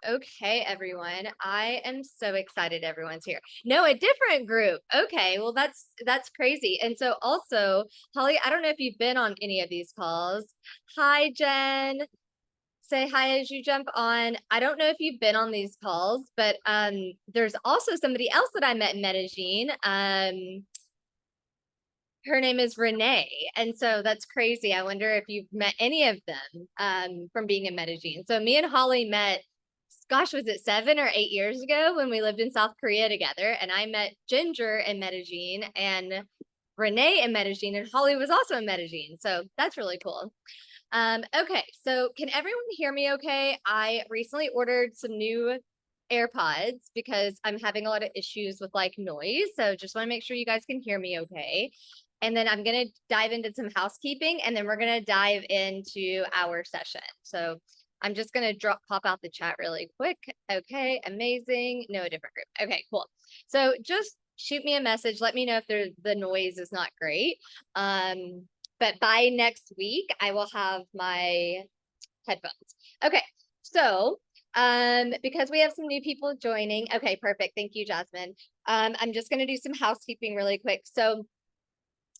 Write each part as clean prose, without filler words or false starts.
Okay, everyone. I am so excited everyone's here. No, a different group. Okay, well that's crazy. And so also, Holly, I don't know if you've been on any of these calls. Hi, Jen. Say hi as you jump on. I don't know if you've been on these calls, but there's also somebody else that I met in Medellin. Her name is Renee. And so that's crazy. I wonder if you've met any of them from being in Medellin. So me and Holly met, gosh, was it 7 or 8 years ago when we lived in South Korea together? And I met Ginger in Medellin and Renee in Medellin, and Holly was also in Medellin. So that's really cool. Okay, so can everyone hear me okay? I recently ordered some new AirPods because I'm having a lot of issues with like noise. So just want to make sure you guys can hear me okay. And then I'm going to dive into some housekeeping and then we're going to dive into our session. So I'm just going to pop out the chat really quick. Okay, amazing. No, a different group. Okay, cool. So just shoot me a message. Let me know if the noise is not great. But by next week, I will have my headphones. Okay, so because we have some new people joining. Okay, perfect. Thank you, Jasmine. I'm just going to do some housekeeping really quick. So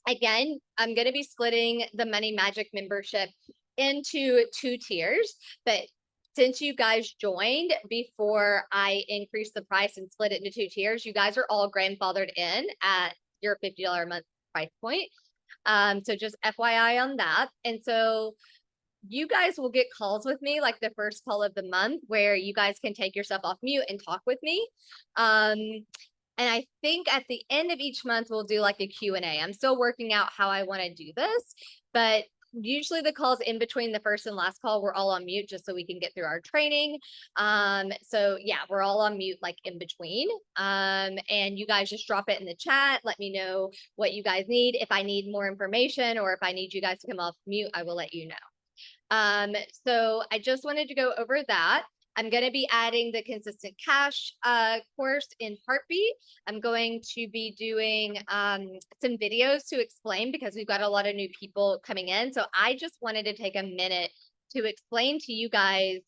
again, I'm going to be splitting the Money Magic membership into 2 tiers, but since you guys joined before I increased the price and split it into 2 tiers, you guys are all grandfathered in at your $50 a month price point. So just FYI on that. And so you guys will get calls with me like the first call of the month where you guys can take yourself off mute and talk with me. And I think at the end of each month, we'll do like a Q&A. I'm still working out how I want to do this, but usually the calls in between the first and last call, we're all on mute just so we can get through our training. So yeah, we're all on mute like in between. And you guys just drop it in the chat. Let me know what you guys need. If I need more information or if I need you guys to come off mute, I will let you know. So I just wanted to go over that. I'm going to be adding the consistent cash course in Heartbeat. I'm going to be doing some videos to explain because we've got a lot of new people coming in. So I just wanted to take a minute to explain to you guys.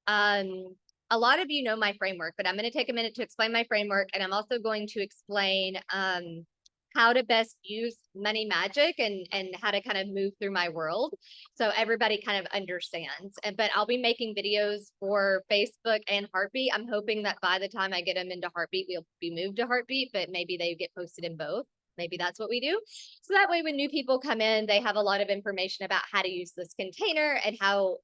A lot of you know my framework, but I'm going to take a minute to explain my framework. And I'm also going to explain how to best use money magic and how to kind of move through my world so everybody kind of understands. But I'll be making videos for Facebook and Heartbeat. I'm hoping that by the time I get them into Heartbeat, we'll be moved to Heartbeat, but maybe they get posted in both. Maybe that's what we do. So that way when new people come in, they have a lot of information about how to use this container and how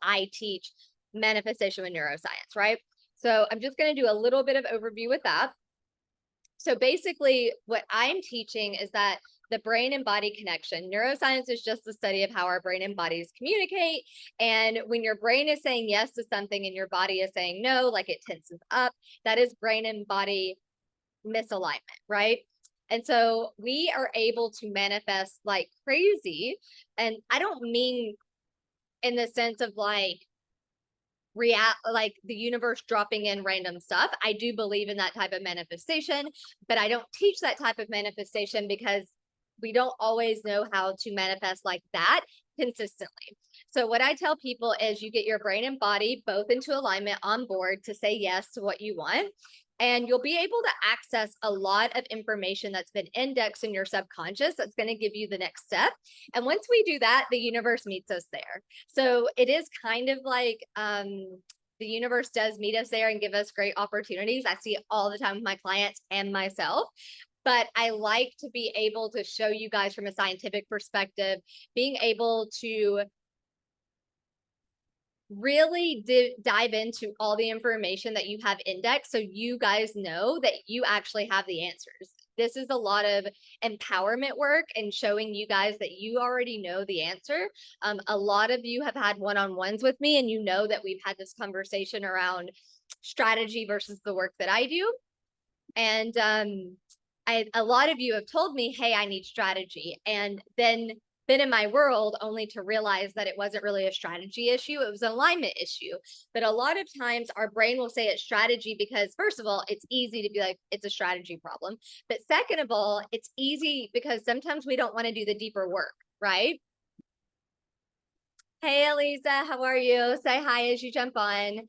I teach manifestation with neuroscience, right? So I'm just going to do a little bit of overview with that. So basically what I'm teaching is that the brain and body connection. Neuroscience is just the study of how our brain and bodies communicate. And when your brain is saying yes to something and your body is saying no, like it tenses up, that is brain and body misalignment, right? And so we are able to manifest like crazy. And I don't mean in the sense of like the universe dropping in random stuff. I do believe in that type of manifestation, but I don't teach that type of manifestation because we don't always know how to manifest like that consistently. So what I tell people is you get your brain and body both into alignment on board to say yes to what you want. And you'll be able to access a lot of information that's been indexed in your subconscious that's going to give you the next step. And once we do that, the universe meets us there. So it is kind of like the universe does meet us there and give us great opportunities. I see it all the time with my clients and myself. But I like to be able to show you guys from a scientific perspective, being able to really dive into all the information that you have indexed so you guys know that you actually have the answers. This is a lot of empowerment work and showing you guys that you already know the answer. A lot of you have had one-on-ones with me and you know that we've had this conversation around strategy versus the work that I do. And a lot of you have told me, hey, I need strategy. And then been in my world only to realize that it wasn't really a strategy issue. It was an alignment issue. But a lot of times our brain will say it's strategy because first of all, it's easy to be like, it's a strategy problem. But second of all, it's easy because sometimes we don't want to do the deeper work, right? Hey, Elisa, how are you? Say hi as you jump on.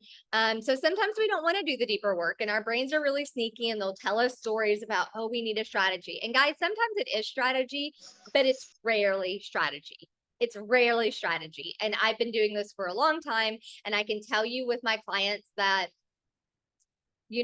So sometimes we don't want to do the deeper work, and our brains are really sneaky and they'll tell us stories about, oh, we need a strategy. And guys, sometimes it is strategy, but it's rarely strategy. It's rarely strategy. And I've been doing this for a long time, and I can tell you with my clients that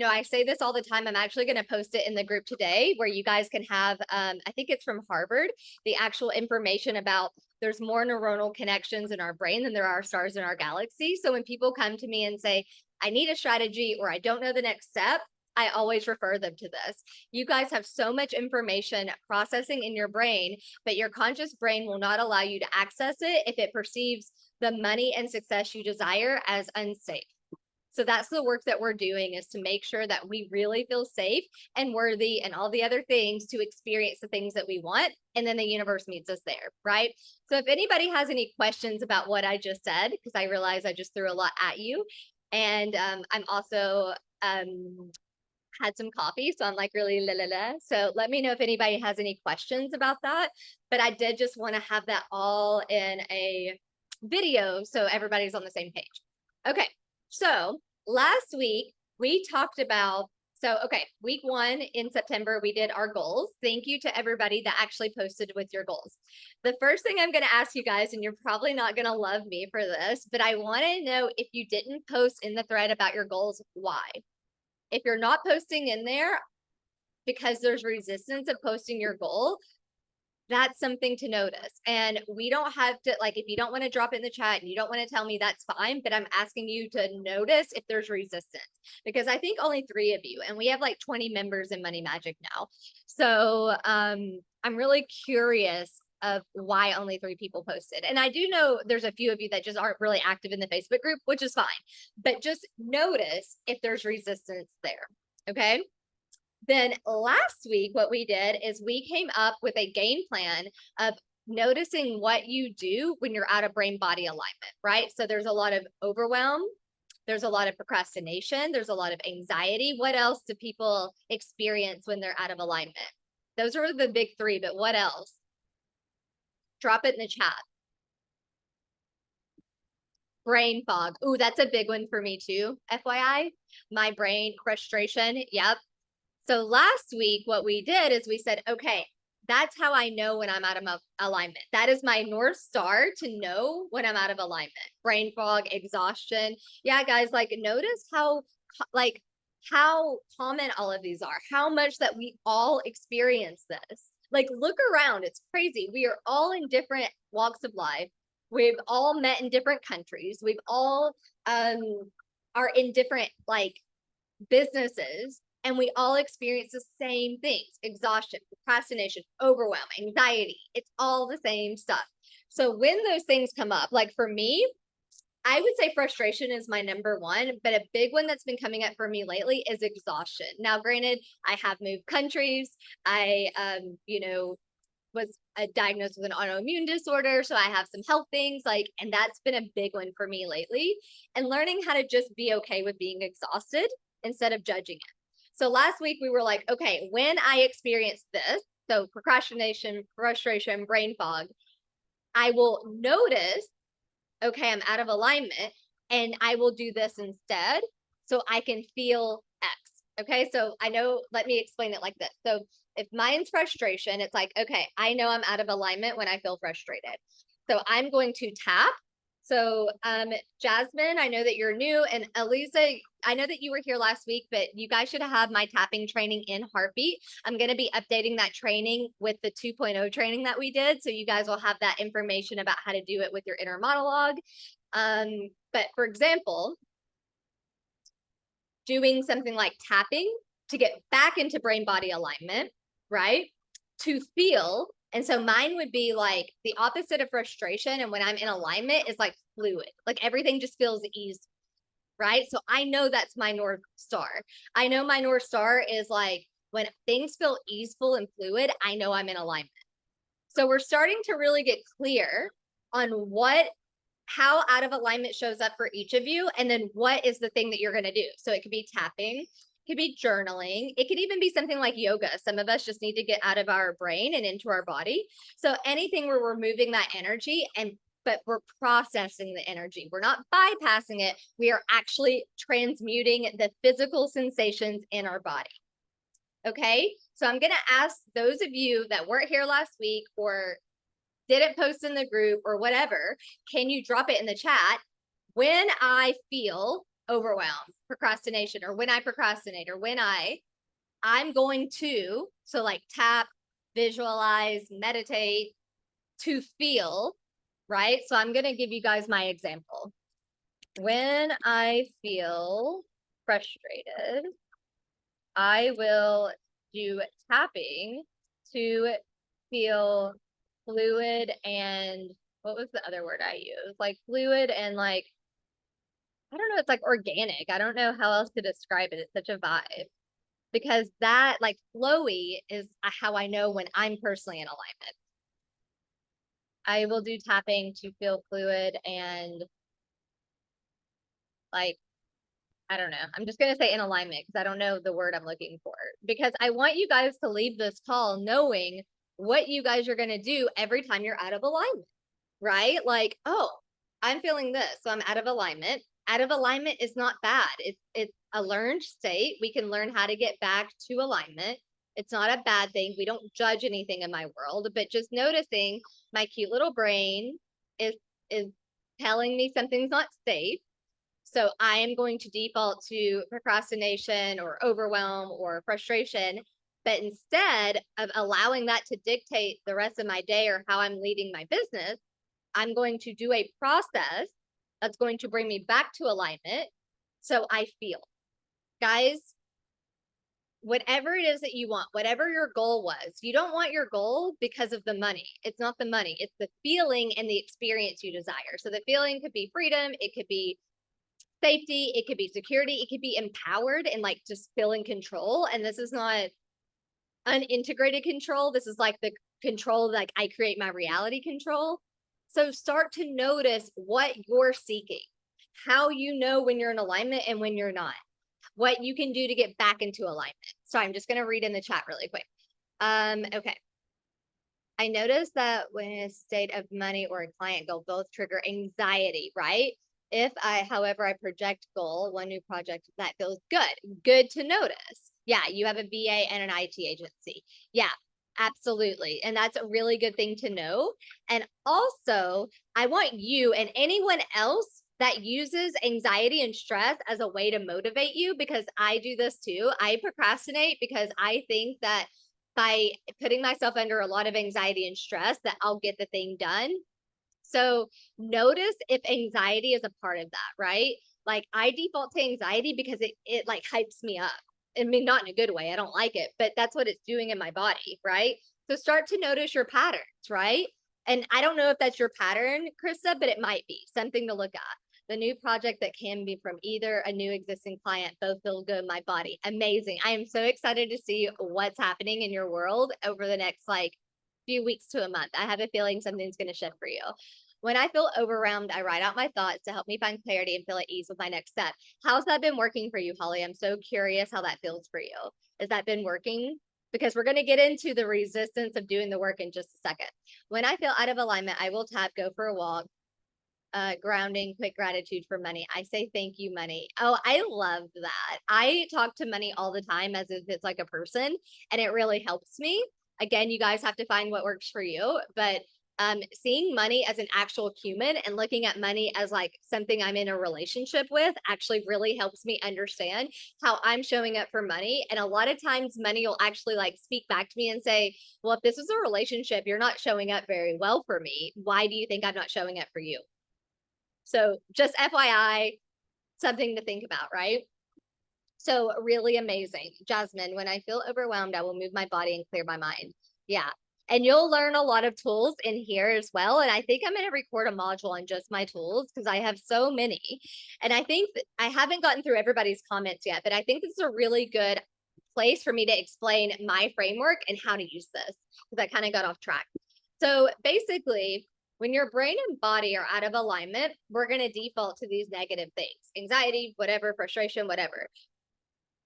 I say this all the time. I'm actually going to post it in the group today where you guys can have, I think it's from Harvard, the actual information about there's more neuronal connections in our brain than there are stars in our galaxy. So when people come to me and say, I need a strategy or I don't know the next step, I always refer them to this. You guys have so much information processing in your brain, but your conscious brain will not allow you to access it if it perceives the money and success you desire as unsafe. So that's the work that we're doing, is to make sure that we really feel safe and worthy and all the other things to experience the things that we want. And then the universe meets us there, right? So if anybody has any questions about what I just said, because I realize I just threw a lot at you. And I'm also had some coffee, so I'm like really la la la. So let me know if anybody has any questions about that. But I did just want to have that all in a video so everybody's on the same page. Okay, so last week we talked about, week 1 in September, we did our goals. Thank you to everybody that actually posted with your goals. The first thing I'm going to ask you guys, and you're probably not going to love me for this, but I want to know, if you didn't post in the thread about your goals, why? If you're not posting in there because there's resistance of posting your goal, that's something to notice. And we don't have to, like, if you don't want to drop it in the chat and you don't want to tell me, that's fine, but I'm asking you to notice if there's resistance, because I think only 3 of you, and we have like 20 members in Money Magic now. So I'm really curious of why only 3 people posted. And I do know there's a few of you that just aren't really active in the Facebook group, which is fine, but just notice if there's resistance there. Okay. Then last week, what we did is we came up with a game plan of noticing what you do when you're out of brain body alignment, right? So there's a lot of overwhelm. There's a lot of procrastination. There's a lot of anxiety. What else do people experience when they're out of alignment? Those are the big 3, but what else? Drop it in the chat. Brain fog. Ooh, that's a big one for me too. FYI, my brain frustration. Yep. So last week, what we did is we said, okay, that's how I know when I'm out of alignment. That is my North Star to know when I'm out of alignment. Brain fog, exhaustion. Yeah, guys, like, notice how common all of these are, how much that we all experience this. Like, look around, it's crazy. We are all in different walks of life. We've all met in different countries. We've all are in different businesses, and we all experience the same things: exhaustion, procrastination, overwhelm, anxiety. It's all the same stuff. So when those things come up, like for me, I would say frustration is my number 1, but a big one that's been coming up for me lately is exhaustion. Now, granted, I have moved countries. I, was diagnosed with an autoimmune disorder. So I have some health things, and that's been a big one for me lately. And learning how to just be okay with being exhausted instead of judging it. So last week we were like, okay, when I experience this, so procrastination, frustration, brain fog, I will notice, okay, I'm out of alignment, and I will do this instead so I can feel X. Okay, so I know, let me explain it like this. So if mine's frustration, it's like, okay, I know I'm out of alignment when I feel frustrated. So I'm going to tap. So Jasmine, I know that you're new, and Elisa, I know that you were here last week, but you guys should have my tapping training in Heartbeat. I'm going to be updating that training with the 2.0 training that we did. So you guys will have that information about how to do it with your inner monologue. But for example, doing something like tapping to get back into brain body alignment, right? To feel. And so mine would be like the opposite of frustration. And when I'm in alignment is like fluid, like everything just feels easy, right? So I know that's my North Star. I know my North Star is like when things feel easeful and fluid, I know I'm in alignment. So we're starting to really get clear on how out of alignment shows up for each of you. And then what is the thing that you're going to do? So it could be tapping, could be journaling. It could even be something like yoga. Some of us just need to get out of our brain and into our body. So anything where we're moving that energy, but we're processing the energy. We're not bypassing it. We are actually transmuting the physical sensations in our body. Okay, so I'm going to ask those of you that weren't here last week or didn't post in the group or whatever, can you drop it in the chat? When I feel overwhelmed, procrastination, or when I procrastinate, or when I'm going to, so like tap, visualize, meditate to feel, right? So I'm going to give you guys my example. When I feel frustrated, I will do tapping to feel fluid and what was the other word I used? Like fluid and like, I don't know, it's like organic. I don't know how else to describe it. It's such a vibe because that like flowy is how I know when I'm personally in alignment. I will do tapping to feel fluid and like, I don't know. I'm just going to say in alignment because I don't know the word I'm looking for because I want you guys to leave this call knowing what you guys are going to do every time you're out of alignment, right? Like, oh, I'm feeling this, so I'm out of alignment. Out of alignment is not bad. It's a learned state. We can learn how to get back to alignment. It's not a bad thing. We don't judge anything in my world, but just noticing my cute little brain is telling me something's not safe. So I am going to default to procrastination or overwhelm or frustration. But instead of allowing that to dictate the rest of my day or how I'm leading my business, I'm going to do a process that's going to bring me back to alignment. So I feel, guys, whatever it is that you want, whatever your goal was, you don't want your goal because of the money. It's not the money. It's the feeling and the experience you desire. So the feeling could be freedom. It could be safety, it could be security, it could be empowered and like just feeling control. And this is not unintegrated control. This is like the control, like I create my reality control. So start to notice what you're seeking, how you know when you're in alignment and when you're not, what you can do to get back into alignment. So I'm just going to read in the chat really quick. Okay. I noticed that when a state of money or a client goal both trigger anxiety, right? If however, I project goal, one new project that feels good to notice. Yeah, you have a VA and an IT agency. Yeah, absolutely. And that's a really good thing to know. And also, I want you and anyone else that uses anxiety and stress as a way to motivate you, because I do this too. I procrastinate because I think that by putting myself under a lot of anxiety and stress that I'll get the thing done. So notice if anxiety is a part of that, right? Like I default to anxiety because it like hypes me up. I mean, not in a good way. I don't like it, but that's what it's doing in my body, right? So start to notice your patterns, right? And I don't know if that's your pattern, Krista, but it might be something to look at. The new project that can be from either a new existing client, both feel good in my body. Amazing. I am so excited to see what's happening in your world over the next like few weeks to a month. I have a feeling something's going to shift for you. When I feel overwhelmed, I write out my thoughts to help me find clarity and feel at ease with my next step. How's that been working for you, Holly? I'm so curious how that feels for you. Has that been working? Because we're going to get into the resistance of doing the work in just a second. When I feel out of alignment, I will tap, go for a walk, grounding, quick gratitude for money. I say thank you, money. Oh, I love that. I talk to money all the time as if it's like a person, and it really helps me. Again, you guys have to find what works for you, but seeing money as an actual human and looking at money as like something I'm in a relationship with actually really helps me understand how I'm showing up for money. And a lot of times money will actually like speak back to me and say, well, if this is a relationship, you're not showing up very well for me. Why do you think I'm not showing up for you? So just FYI, something to think about, right? So really amazing. Jasmine, when I feel overwhelmed, I will move my body and clear my mind. Yeah. And you'll learn a lot of tools in here as well. And I think I'm going to record a module on just my tools because I have so many. And I think that I haven't gotten through everybody's comments yet, but I think this is a really good place for me to explain my framework and how to use this because I kind of got off track. So basically, when your brain and body are out of alignment, we're going to default to these negative things, anxiety, whatever, frustration, whatever.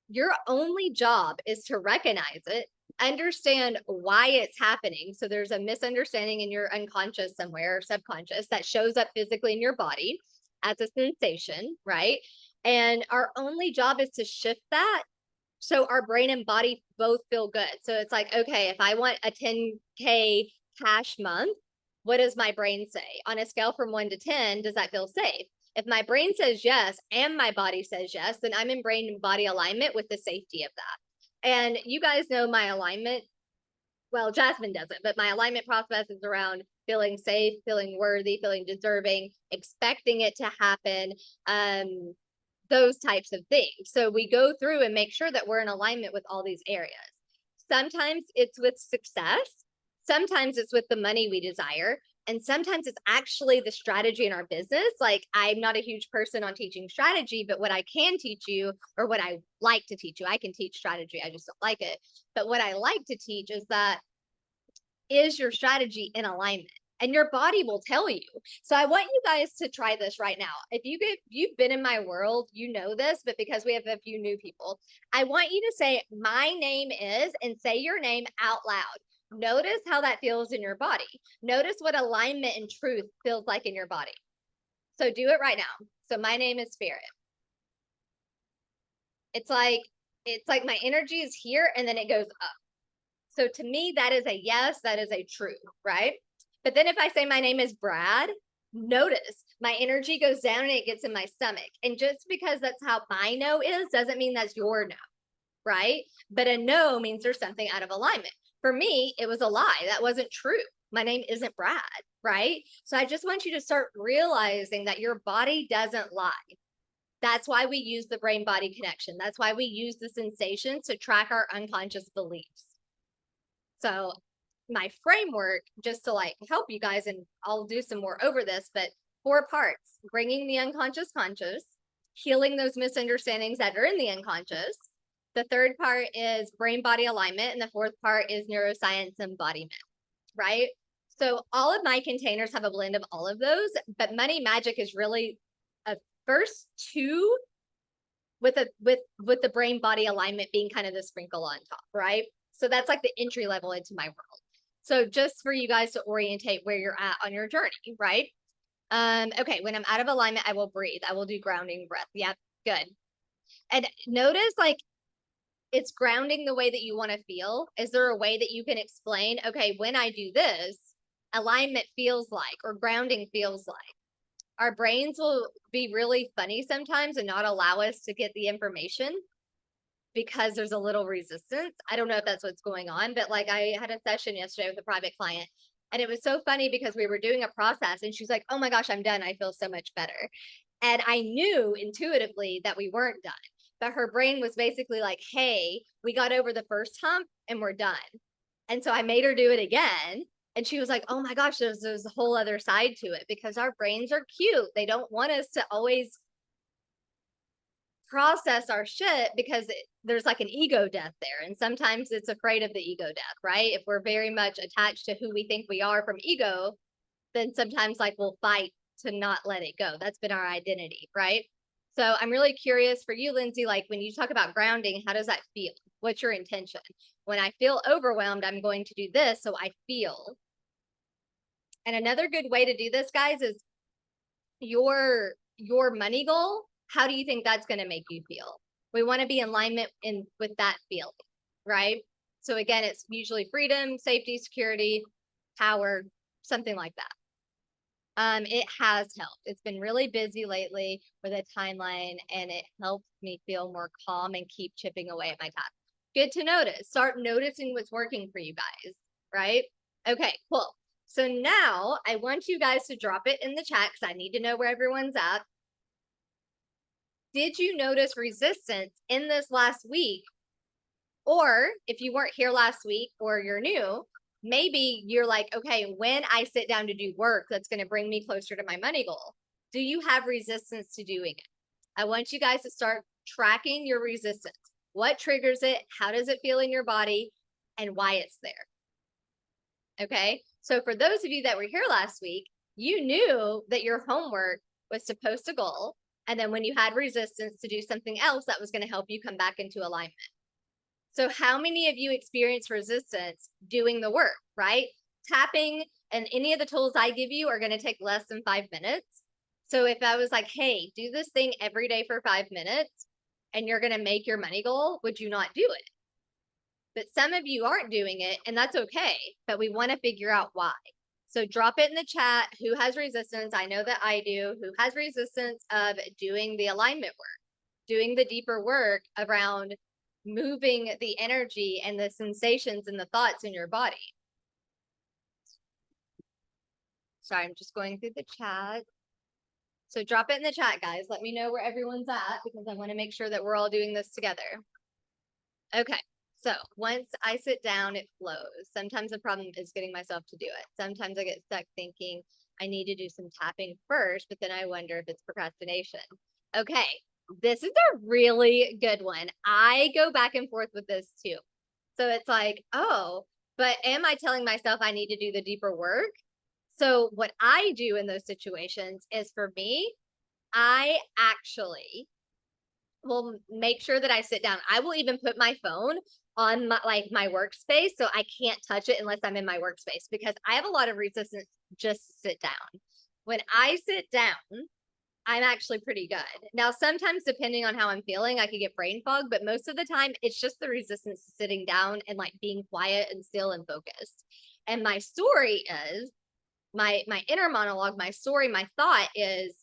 Your only job is to recognize it, understand why it's happening. So there's a misunderstanding in your unconscious somewhere or subconscious that shows up physically in your body as a sensation, right? And our only job is to shift that so our brain and body both feel good. So it's like, okay, if I want a 10K cash month, what does my brain say? On a scale from 1 to 10, does that feel safe? If my brain says yes and my body says yes, then I'm in brain and body alignment with the safety of that. And you guys know my alignment. Well, Jasmine doesn't, but my alignment process is around feeling safe, feeling worthy, feeling deserving, expecting it to happen. Those types of things. So we go through and make sure that we're in alignment with all these areas. Sometimes it's with success. Sometimes it's with the money we desire. And sometimes it's actually the strategy in our business. Like, I'm not a huge person on teaching strategy, but what I can teach you, or what I like to teach you, I can teach strategy, I just don't like it. But what I like to teach is that, is your strategy in alignment? And your body will tell you. So I want you guys to try this right now. If you've been in my world, you know this, but because we have a few new people, I want you to say, my name is, and say your name out loud. Notice how that feels in your body. Notice what alignment and truth feels like in your body. So do it right now. So my name is Spirit. It's like my energy is here and then it goes up. So to me, that is a yes, that is a true, right? But then if I say my name is Brad, notice my energy goes down and it gets in my stomach. And just because that's how my no is, doesn't mean that's your no, right? But a no means there's something out of alignment. For me, it was a lie. That wasn't true. My name isn't Brad, right? So I just want you to start realizing that your body doesn't lie. That's why we use the brain body connection. That's why we use the sensations to track our unconscious beliefs. So my framework, just to like help you guys, and I'll do some more over this, but 4 parts: bringing the unconscious conscious, healing those misunderstandings that are in the unconscious. The 3rd part is brain body alignment. And the 4th part is neuroscience embodiment, right? So all of my containers have a blend of all of those, but money magic is really a first 2 with the brain body alignment being kind of the sprinkle on top, right? So that's like the entry level into my world. So just for you guys to orientate where you're at on your journey, right? Okay, when I'm out of alignment, I will breathe. I will do grounding breath. Yeah, good. And notice, like, it's grounding the way that you want to feel. Is there a way that you can explain, okay, when I do this, alignment feels like, or grounding feels like? Our brains will be really funny sometimes and not allow us to get the information because there's a little resistance. I don't know if that's what's going on, but like, I had a session yesterday with a private client, and it was so funny because we were doing a process and she's like, oh my gosh, I'm done. I feel so much better. And I knew intuitively that we weren't done, but her brain was basically like, hey, we got over the first hump and we're done. And so I made her do it again. And she was like, oh my gosh, there's a whole other side to it, because our brains are cute. They don't want us to always process our shit because there's like an ego death there. And sometimes it's afraid of the ego death, right? If we're very much attached to who we think we are from ego, then sometimes like we'll fight to not let it go. That's been our identity, right? So I'm really curious for you, Lindsay, like when you talk about grounding, how does that feel? What's your intention? When I feel overwhelmed, I'm going to do this so I feel. And another good way to do this, guys, is your money goal. How do you think that's going to make you feel? We want to be in alignment with that feeling, right? So again, it's usually freedom, safety, security, power, something like that. It has helped. It's been really busy lately with a timeline, and it helps me feel more calm and keep chipping away at my task. Good to notice. Start noticing what's working for you guys, right? Okay, cool. So now I want you guys to drop it in the chat because I need to know where everyone's at. Did you notice resistance in this last week? Or if you weren't here last week or you're new, maybe you're like, okay, when I sit down to do work that's going to bring me closer to my money goal, do you have resistance to doing it? I want you guys to start tracking your resistance. What triggers it? How does it feel in your body? And why it's there. Okay. So for those of you that were here last week, you knew that your homework was to post a goal. And then when you had resistance, to do something else that was going to help you come back into alignment. So how many of you experience resistance doing the work, right? Tapping and any of the tools I give you are going to take less than 5 minutes. So if I was like, hey, do this thing every day for 5 minutes and you're going to make your money goal, would you not do it? But some of you aren't doing it, and that's okay. But we want to figure out why. So drop it in the chat. Who has resistance? I know that I do. Who has resistance of doing the alignment work, doing the deeper work around moving the energy and the sensations and the thoughts in your body? Sorry, I'm just going through the chat. So drop it in the chat, guys. Let me know where everyone's at because I want to make sure that we're all doing this together. Okay. So once I sit down, it flows. Sometimes the problem is getting myself to do it. Sometimes I get stuck thinking I need to do some tapping first, but then I wonder if it's procrastination. Okay, this is a really good one. I go back and forth with this too. So it's like, oh, but am I telling myself I need to do the deeper work? So what I do in those situations is, for me, I actually will make sure that I sit down. I will even put my phone on my workspace, so I can't touch it unless I'm in my workspace, because I have a lot of resistance just to sit down. When I sit down, I'm actually pretty good. Now, sometimes depending on how I'm feeling, I could get brain fog, but most of the time it's just the resistance to sitting down and like being quiet and still and focused. And my story is my inner monologue, my story, my thought is,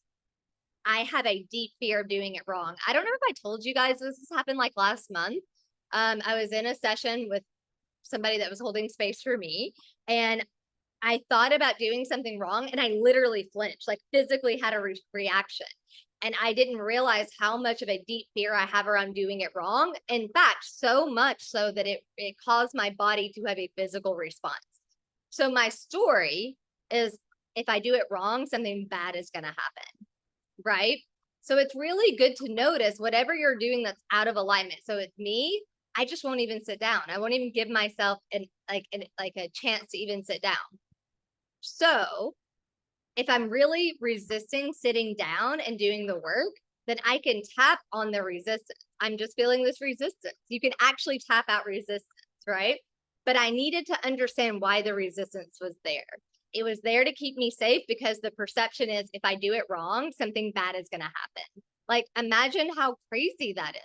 I have a deep fear of doing it wrong. I don't know if I told you guys this has happened like last month. I was in a session with somebody that was holding space for me, and I thought about doing something wrong, and I literally flinched, like physically had a reaction. And I didn't realize how much of a deep fear I have around doing it wrong. In fact, so much so that it caused my body to have a physical response. So my story is, if I do it wrong, something bad is going to happen, right? So it's really good to notice whatever you're doing that's out of alignment. So it's me, I just won't even sit down. I won't even give myself a chance to even sit down. So if I'm really resisting sitting down and doing the work, then I can tap on the resistance. I'm just feeling this resistance. You can actually tap out resistance, right? But I needed to understand why the resistance was there. It was there to keep me safe, because the perception is, if I do it wrong, something bad is going to happen. Like, imagine how crazy that is.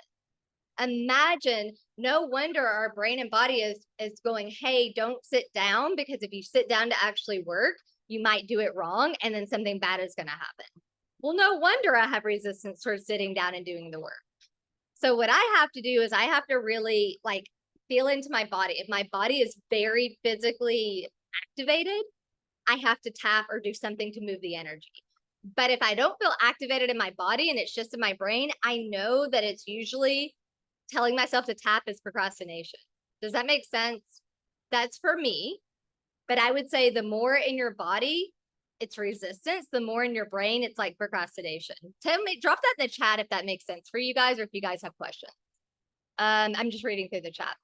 Imagine, no wonder our brain and body is going, hey, don't sit down, because if you sit down to actually work, you might do it wrong, and then something bad is going to happen. Well, no wonder I have resistance towards sitting down and doing the work. So what I have to do is I have to really like feel into my body. If my body is very physically activated, I have to tap or do something to move the energy. But if I don't feel activated in my body and it's just in my brain, I know that it's usually telling myself to tap is procrastination. Does that make sense? That's for me. But I would say the more in your body, it's resistance. The more in your brain, it's like procrastination. Tell me, drop that in the chat if that makes sense for you guys, or if you guys have questions. I'm just reading through the chat.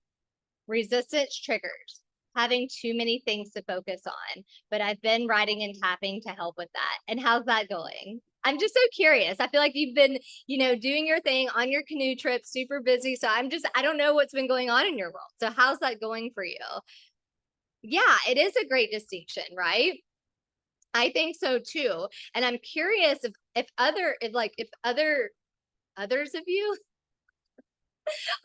Resistance triggers having too many things to focus on, but I've been writing and tapping to help with that. And how's that going? I'm just so curious. I feel like you've been, doing your thing on your canoe trip, super busy. So I don't know what's been going on in your world. So how's that going for you? Yeah, it is a great distinction, right? I think so too. And I'm curious if others of you,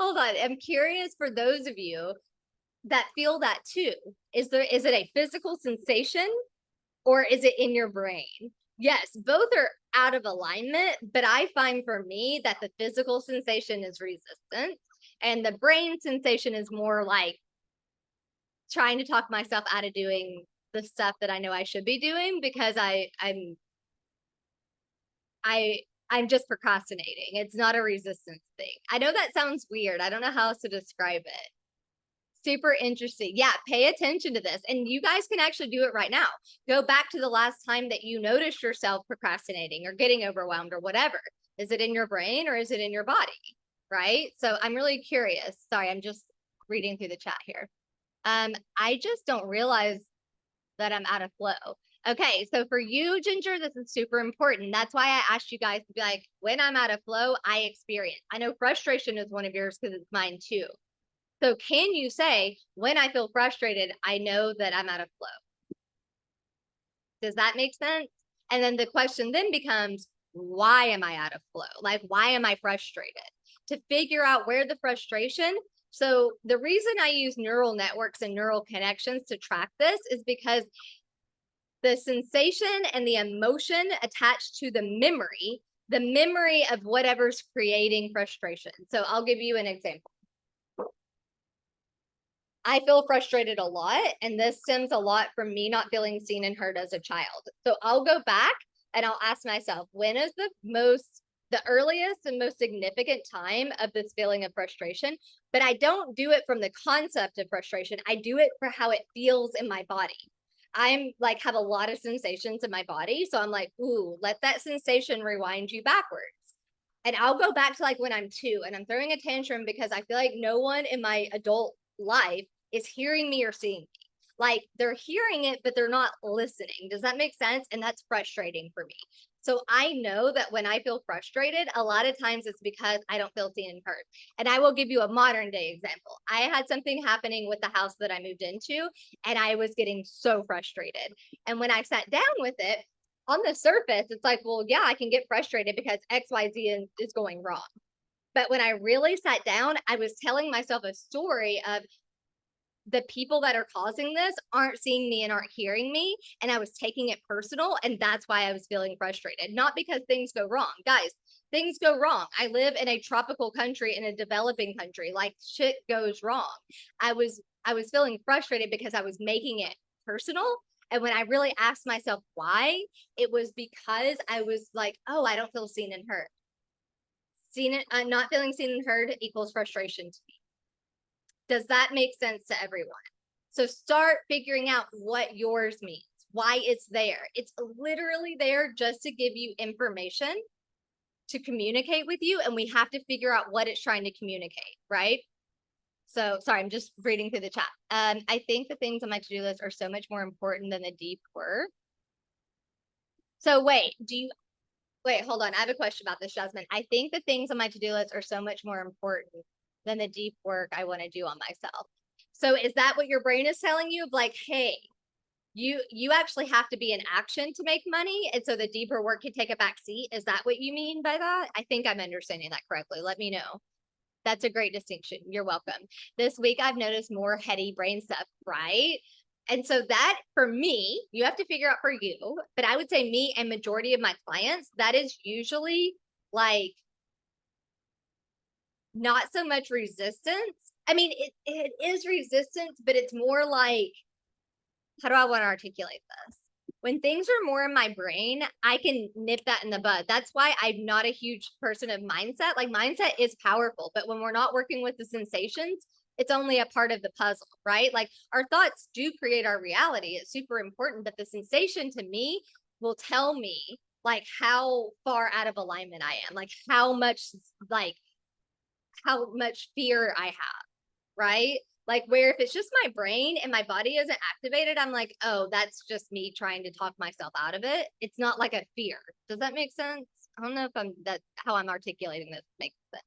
hold on. I'm curious for those of you that feel that too. Is it a physical sensation, or is it in your brain? Yes, both are out of alignment, but I find for me that the physical sensation is resistance, and the brain sensation is more like trying to talk myself out of doing the stuff that I know I should be doing, because I'm just procrastinating. It's not a resistance thing. I know that sounds weird. I don't know how else to describe it. Super interesting. Yeah, pay attention to this. And you guys can actually do it right now. Go back to the last time that you noticed yourself procrastinating or getting overwhelmed or whatever. Is it in your brain or is it in your body? Right? So I'm really curious. Sorry, I'm just reading through the chat here. I just don't realize that I'm out of flow. Okay, so for you, Ginger, this is super important. That's why I asked you guys to be like, when I'm out of flow, I experience. I know frustration is one of yours because it's mine too. So can you say, when I feel frustrated, I know that I'm out of flow? Does that make sense? And then the question then becomes, why am I out of flow? Like, why am I frustrated? To figure out where the frustration. So the reason I use neural networks and neural connections to track this is because the sensation and the emotion attached to the memory of whatever's creating frustration. So I'll give you an example. I feel frustrated a lot, and this stems a lot from me not feeling seen and heard as a child. So I'll go back and I'll ask myself, when is the earliest and most significant time of this feeling of frustration? But I don't do it from the concept of frustration. I do it for how it feels in my body. I'm like, have a lot of sensations in my body. So I'm like, ooh, let that sensation rewind you backwards. And I'll go back to like when I'm 2 and I'm throwing a tantrum because I feel like no one in my adult life is hearing me or seeing me. Like they're hearing it, but they're not listening. Does that make sense? And that's frustrating for me. So I know that when I feel frustrated, a lot of times it's because I don't feel seen and heard. And I will give you a modern day example. I had something happening with the house that I moved into, and I was getting so frustrated. And when I sat down with it, on the surface, it's like, well, yeah, I can get frustrated because XYZ is going wrong. But when I really sat down, I was telling myself a story of the people that are causing this aren't seeing me and aren't hearing me. And I was taking it personal. And that's why I was feeling frustrated, not because things go wrong. Guys, things go wrong. I live in a tropical country, in a developing country. Like shit goes wrong. I was feeling frustrated because I was making it personal. And when I really asked myself why, it was because I was like, oh, I don't feel seen and heard. Not feeling seen and heard equals frustration to me. Does that make sense to everyone? So start figuring out what yours means, why it's there. It's literally there just to give you information to communicate with you. And we have to figure out what it's trying to communicate, right? So sorry, I'm just reading through the chat. I think the things on my to-do list are so much more important than the deep work. So wait, hold on. I have a question about this, Jasmine. I think the things on my to-do list are so much more important than the deep work I want to do on myself. So is that what your brain is telling you? Of like, hey, you actually have to be in action to make money, and so the deeper work can take a back seat. Is that what you mean by that? I think I'm understanding that correctly. Let me know. That's a great distinction. You're welcome. This week I've noticed more heady brain stuff, right? And so that for me, you have to figure out for you, but I would say me and majority of my clients, that is usually like not so much resistance. I mean, it is resistance, but it's more like, how do I want to articulate this? When things are more in my brain, I can nip that in the bud. That's why I'm not a huge person of mindset. Like mindset is powerful, but when we're not working with the sensations, it's only a part of the puzzle, right? Like our thoughts do create our reality. It's super important, but the sensation to me will tell me like how far out of alignment I am, like how much fear I have, right? Like where if it's just my brain and my body isn't activated, I'm like, oh, that's just me trying to talk myself out of it. It's not like a fear. Does that make sense? I don't know if that's how I'm articulating this makes sense.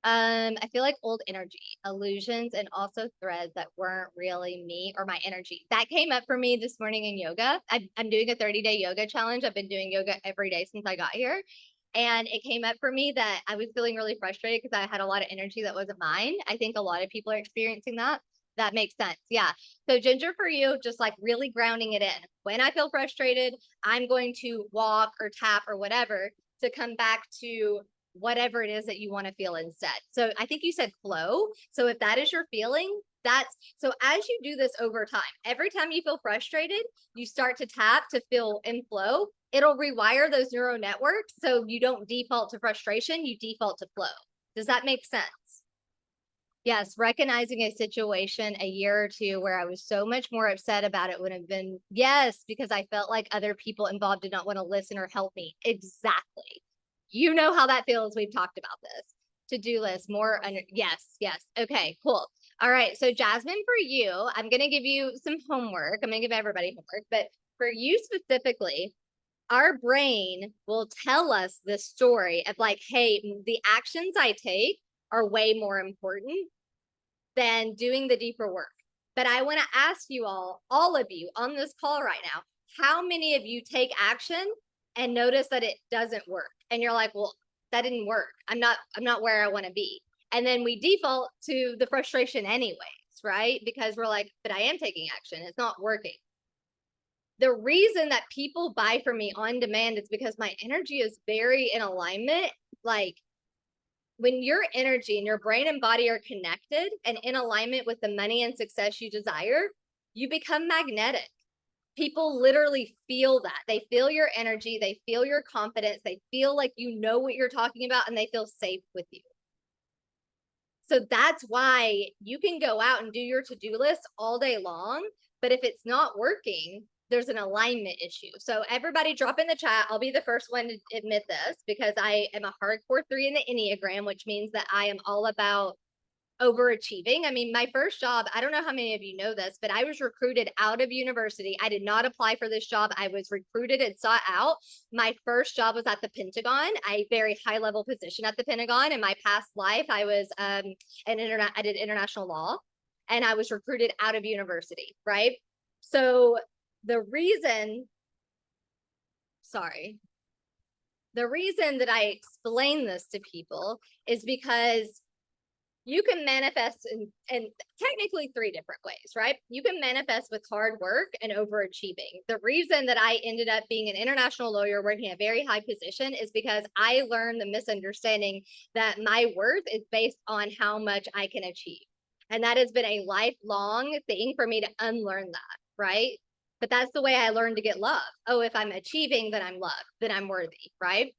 I feel like old energy, illusions, and also threads that weren't really me or my energy. That came up for me this morning in yoga. I'm doing a 30-day yoga challenge. I've been doing yoga every day since I got here. And it came up for me that I was feeling really frustrated because I had a lot of energy that wasn't mine. I think a lot of people are experiencing that. That makes sense. Yeah. So Ginger, for you, just like really grounding it in. When I feel frustrated, I'm going to walk or tap or whatever to come back to whatever it is that you want to feel instead. So I think you said flow. So if that is your feeling, so as you do this over time, every time you feel frustrated, you start to tap to feel in flow. It'll rewire those neural networks. So you don't default to frustration, you default to flow. Does that make sense? Yes, recognizing a situation a year or two where I was so much more upset about it would have been, yes, because I felt like other people involved did not want to listen or help me. Exactly. You know how that feels. We've talked about this. To-do list, yes, yes. Okay, cool. All right. So Jasmine, for you, I'm going to give you some homework. I'm going to give everybody homework, but for you specifically, our brain will tell us the story of like, hey, the actions I take are way more important than doing the deeper work. But I want to ask you all of you on this call right now, how many of you take action and notice that it doesn't work? And you're like, well, that didn't work. I'm not where I want to be. And then we default to the frustration anyways, right? Because we're like, but I am taking action. It's not working. The reason that people buy from me on demand is because my energy is very in alignment. Like, when your energy and your brain and body are connected and in alignment with the money and success you desire, you become magnetic. People literally feel that. They feel your energy, they feel your confidence, they feel like you know what you're talking about, and they feel safe with you. So that's why you can go out and do your to-do list all day long, but if it's not working, there's an alignment issue. So everybody drop in the chat. I'll be the first one to admit this because I am a hardcore 3 in the Enneagram, which means that I am all about overachieving. I mean, my first job, I don't know how many of you know this, but I was recruited out of university. I did not apply for this job. I was recruited and sought out. My first job was at the Pentagon, a very high level position at the Pentagon. In my past life, I was I did international law, and I was recruited out of university, right? So the reason that I explain this to people is because you can manifest in technically 3 different ways, right? You can manifest with hard work and overachieving. The reason that I ended up being an international lawyer working a very high position is because I learned the misunderstanding that my worth is based on how much I can achieve. And that has been a lifelong thing for me to unlearn that, right? But that's the way I learned to get love. Oh, if I'm achieving, then I'm loved, then I'm worthy, right?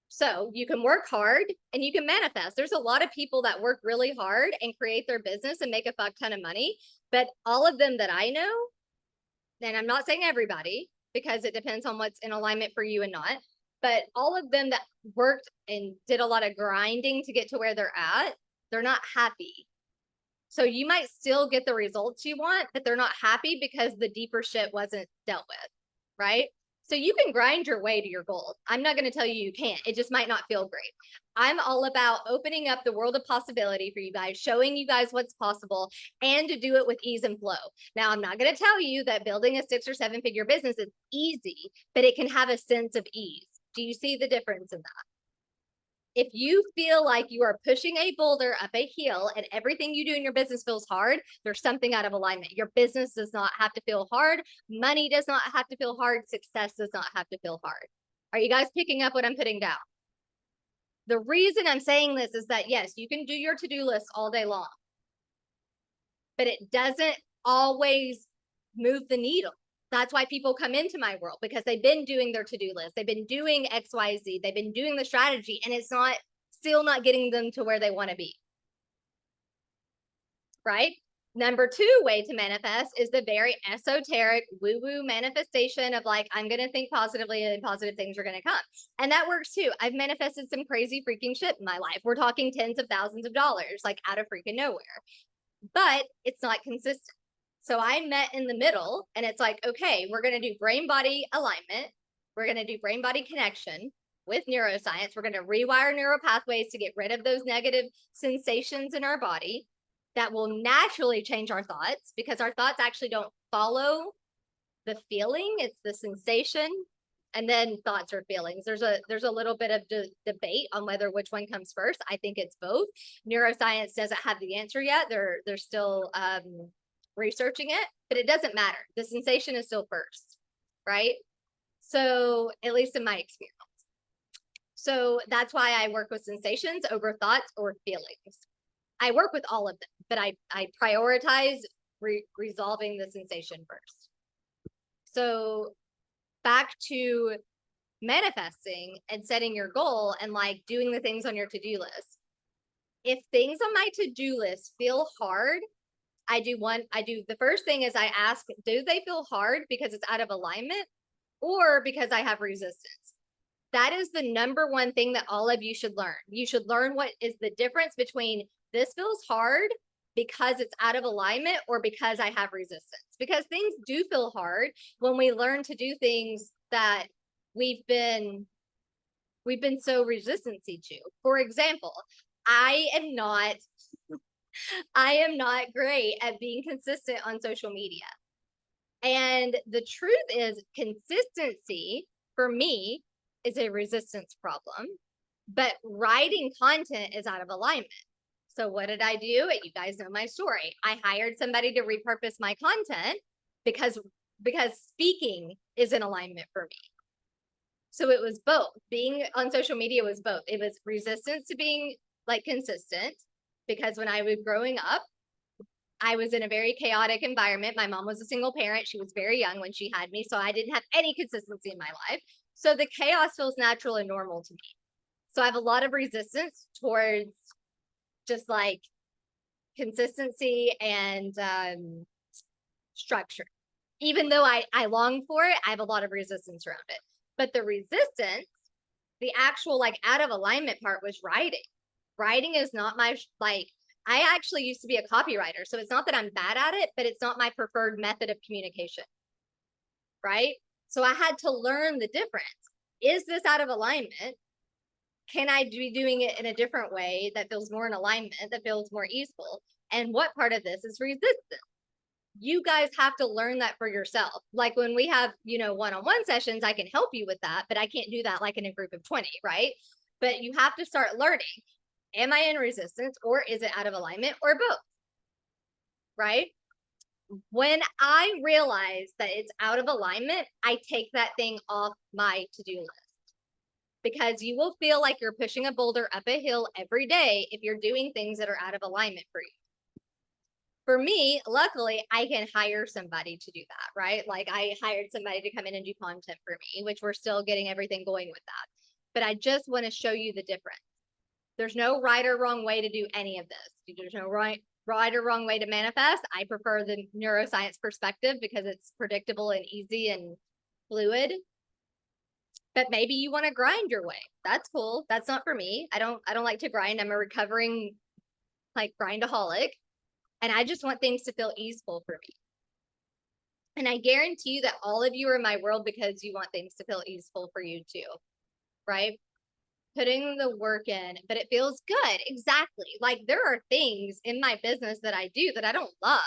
So you can work hard and you can manifest. There's a lot of people that work really hard and create their business and make a fuck ton of money. But all of them that I know, and I'm not saying everybody, because it depends on what's in alignment for you and not, but all of them that worked and did a lot of grinding to get to where they're at, they're not happy. So you might still get the results you want, but they're not happy because the deeper shit wasn't dealt with, right? So you can grind your way to your goal. I'm not going to tell you you can't. It just might not feel great. I'm all about opening up the world of possibility for you guys, showing you guys what's possible, and to do it with ease and flow. Now, I'm not going to tell you that building a 6 or 7 figure business is easy, but it can have a sense of ease. Do you see the difference in that? If you feel like you are pushing a boulder up a hill and everything you do in your business feels hard, there's something out of alignment. Your business does not have to feel hard. Money does not have to feel hard. Success does not have to feel hard. Are you guys picking up what I'm putting down? The reason I'm saying this is that, yes, you can do your to-do list all day long, but it doesn't always move the needle. That's why people come into my world, because they've been doing their to-do list. They've been doing XYZ. They've been doing the strategy, and it's still not getting them to where they want to be. Right? Number 2 way to manifest is the very esoteric woo-woo manifestation of like, I'm going to think positively and positive things are going to come. And that works too. I've manifested some crazy freaking shit in my life. We're talking tens of thousands of dollars, like out of freaking nowhere. But it's not consistent. So I met in the middle, and it's like, okay, we're going to do brain body alignment. We're going to do brain body connection with neuroscience. We're going to rewire neural pathways to get rid of those negative sensations in our body that will naturally change our thoughts, because our thoughts actually don't follow the feeling. It's the sensation, and then thoughts or feelings. There's a little bit of debate on whether which one comes first. I think it's both. Neuroscience doesn't have the answer yet. They're still researching it, but it doesn't matter. The sensation is still first, right? So at least in my experience. So that's why I work with sensations over thoughts or feelings. I work with all of them, but I prioritize resolving the sensation first. So back to manifesting and setting your goal and like doing the things on your to-do list. If things on my to-do list feel hard, the first thing is I ask, do they feel hard because it's out of alignment or because I have resistance? That is the number one thing that all of you should learn. You should learn what is the difference between this feels hard because it's out of alignment or because I have resistance. Because things do feel hard when we learn to do things that we've been so resistant to. For example, I am not I am not great at being consistent on social media. And the truth is, consistency for me is a resistance problem, but writing content is out of alignment. So what did I do? You guys know my story. I hired somebody to repurpose my content because speaking is in alignment for me. So it was both. Being on social media was both. It was resistance to being like consistent, because when I was growing up, I was in a very chaotic environment. My mom was a single parent. She was very young when she had me, so I didn't have any consistency in my life. So the chaos feels natural and normal to me. So I have a lot of resistance towards just like consistency and structure. Even though I long for it, I have a lot of resistance around it. But the resistance, the actual like out of alignment part was writing. Writing is not my, like, I actually used to be a copywriter. So it's not that I'm bad at it, but it's not my preferred method of communication. Right? So I had to learn the difference. Is this out of alignment? Can I be doing it in a different way that feels more in alignment, that feels more easeful? And what part of this is resistance? You guys have to learn that for yourself. Like when we have, one-on-one sessions, I can help you with that, but I can't do that like in a group of 20, right? But you have to start learning. Am I in resistance, or is it out of alignment, or both? Right? When I realize that it's out of alignment, I take that thing off my to-do list, because you will feel like you're pushing a boulder up a hill every day if you're doing things that are out of alignment for you. For me, luckily, I can hire somebody to do that, right? Like I hired somebody to come in and do content for me, which we're still getting everything going with that. But I just want to show you the difference. There's no right or wrong way to do any of this. There's no right or wrong way to manifest. I prefer the neuroscience perspective because it's predictable and easy and fluid. But maybe you want to grind your way. That's cool. That's not for me. I don't like to grind. I'm a recovering like grindaholic. And I just want things to feel easeful for me. And I guarantee you that all of you are in my world because you want things to feel easeful for you too, right? Putting the work in, but it feels good. Exactly. Like there are things in my business that I do that I don't love,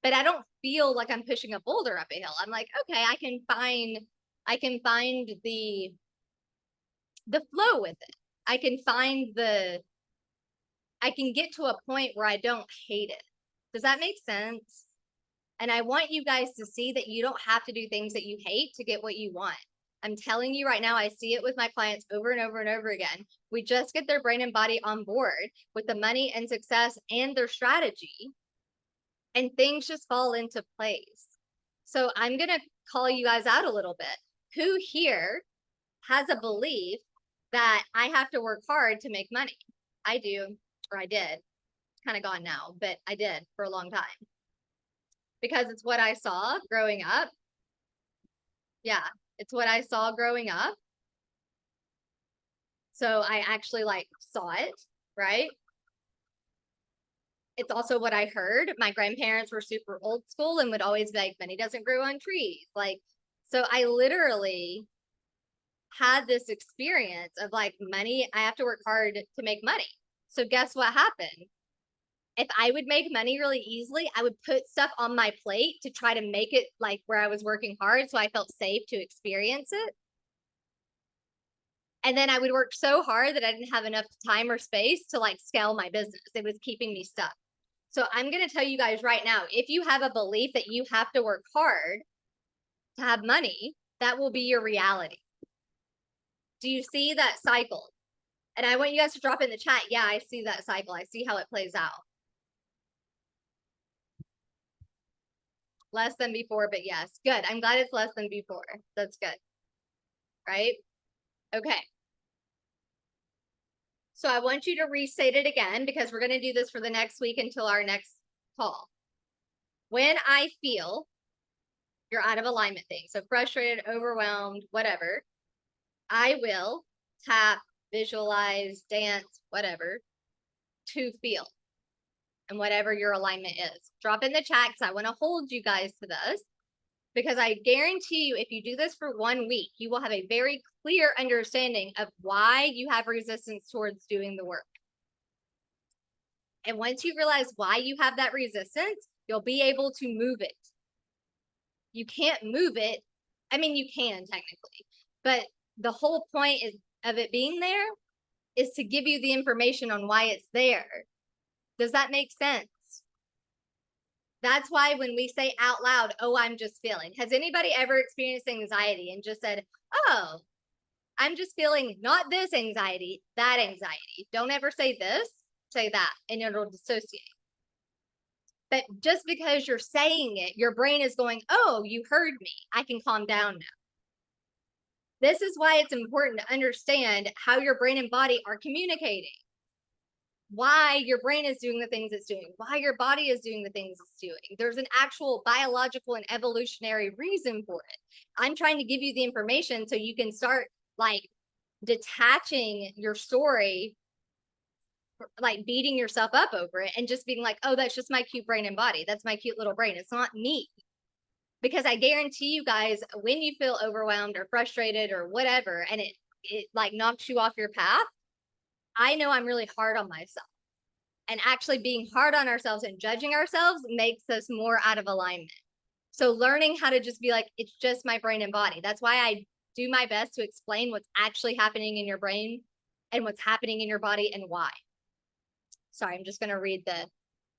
but I don't feel like I'm pushing a boulder up a hill. I'm like, okay, I can find the flow with it. I can get to a point where I don't hate it. Does that make sense? And I want you guys to see that you don't have to do things that you hate to get what you want. I'm telling you right now, I see it with my clients over and over and over again. We just get their brain and body on board with the money and success and their strategy, and things just fall into place. So I'm going to call you guys out a little bit. Who here has a belief that I have to work hard to make money? I do, or I did. It's kind of gone now, but I did for a long time. Because it's what I saw growing up. Yeah, it's what I saw growing up. So I actually like saw it, right? It's also what I heard. My grandparents were super old school and would always be like, money doesn't grow on trees. Like, so I literally had this experience of like money, I have to work hard to make money. So guess what happened? If I would make money really easily, I would put stuff on my plate to try to make it like where I was working hard, so I felt safe to experience it. And then I would work so hard that I didn't have enough time or space to like scale my business. It was keeping me stuck. So I'm going to tell you guys right now, if you have a belief that you have to work hard to have money, that will be your reality. Do you see that cycle? And I want you guys to drop in the chat. Yeah, I see that cycle. I see how it plays out. Less than before, but yes, good. I'm glad it's less than before. That's good. Right? Okay. So I want you to restate it again, because we're going to do this for the next week until our next call. When I feel you're out of alignment thing, so frustrated, overwhelmed, whatever, I will tap, visualize, dance, whatever, to feel. And whatever your alignment is. Drop in the chat, because I want to hold you guys to this, because I guarantee you, if you do this for 1 week, you will have a very clear understanding of why you have resistance towards doing the work. And once you realize why you have that resistance, you'll be able to move it. You can't move it. I mean, you can technically, but the whole point of it being there is to give you the information on why it's there. Does that make sense? That's why when we say out loud, oh, I'm just feeling. Has anybody ever experienced anxiety and just said, oh, I'm just feeling not this anxiety, that anxiety. Don't ever say this, say that, and it'll dissociate. But just because you're saying it, your brain is going, oh, you heard me. I can calm down now. This is why it's important to understand how your brain and body are communicating. Why your brain is doing the things it's doing, why your body is doing the things it's doing. There's an actual biological and evolutionary reason for it. I'm trying to give you the information so you can start like detaching your story, like beating yourself up over it and just being like, oh, that's just my cute brain and body. That's my cute little brain. It's not me. Because I guarantee you guys, when you feel overwhelmed or frustrated or whatever, and it like knocks you off your path, I know I'm really hard on myself. And actually being hard on ourselves and judging ourselves makes us more out of alignment. So learning how to just be like, it's just my brain and body. That's why I do my best to explain what's actually happening in your brain and what's happening in your body and why. Sorry, I'm just going to read